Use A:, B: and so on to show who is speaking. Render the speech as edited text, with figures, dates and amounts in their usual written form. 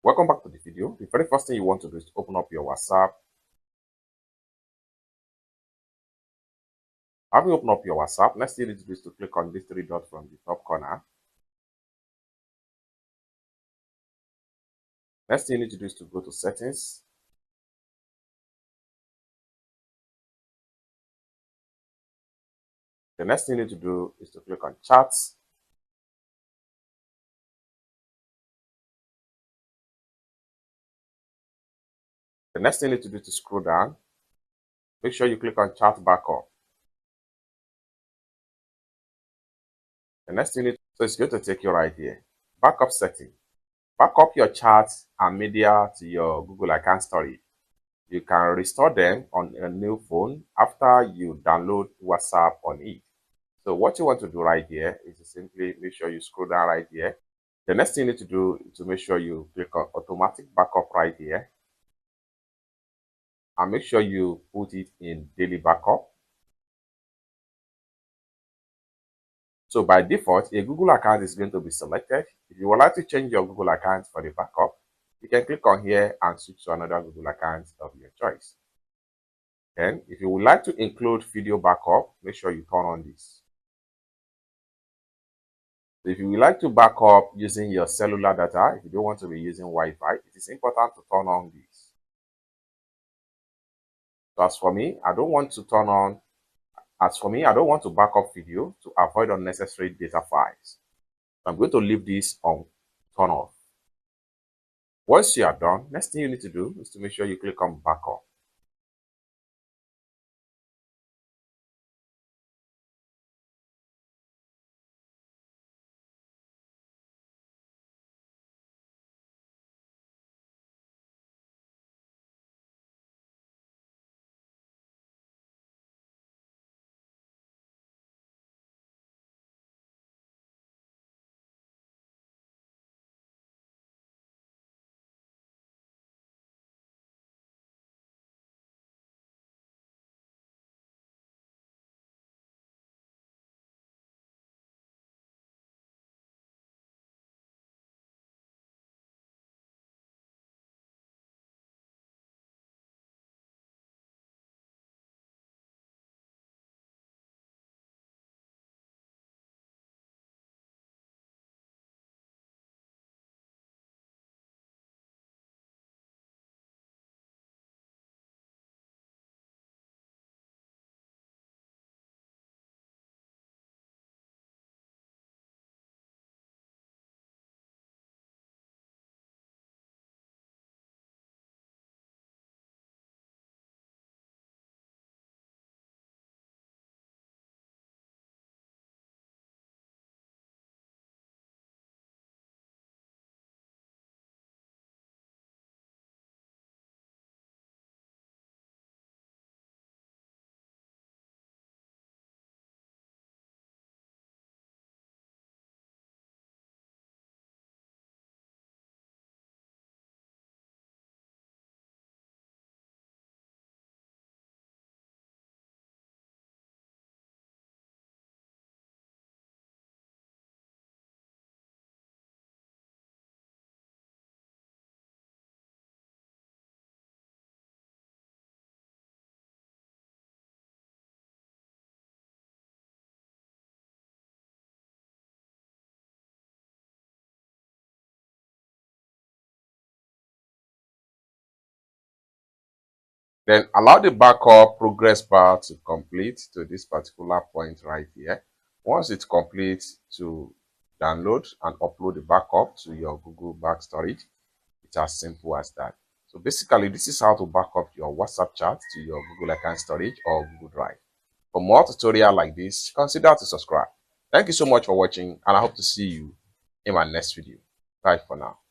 A: Welcome back to the video. The very first thing you want to do is to open up your WhatsApp. Having opened up your WhatsApp, next thing you need to do is to click on these three dots from the top corner. Next thing you need to do is to go to settings. The next thing you need to do is to click on chats. The next thing you need to do is to scroll down. Make sure you click on chat backup. The next thing you need to do, so it's going to take you right here. Backup setting. Back up your chats and media to your Google account storage. You can restore them on a new phone after you download WhatsApp on it. So what you want to do right here is to simply make sure you scroll down right here. The next thing you need to do is to make sure you click on automatic backup right here. And make sure you put it in daily backup. So by default, a Google account is going to be selected. If you would like to change your Google account for the backup, you can click on here and switch to another Google account of your choice. Then, if you would like to include video backup, make sure you turn on this. If you would like to back up using your cellular data, if you don't want to be using Wi-Fi, it is important to turn on this. So as for me, I don't want to back up video to avoid unnecessary data files. I'm going to leave this on turn off. Once you are done, next thing you need to do is to make sure you click on backup. Then allow the backup progress bar to complete to this particular point right here. Once it completes, to download and upload the backup to your Google back storage. It's as simple as that. So basically, this is how to back up your WhatsApp chat to your Google account storage or Google Drive. For more tutorials like this, consider to subscribe. Thank you so much for watching, and I hope to see you in my next video. Bye for now.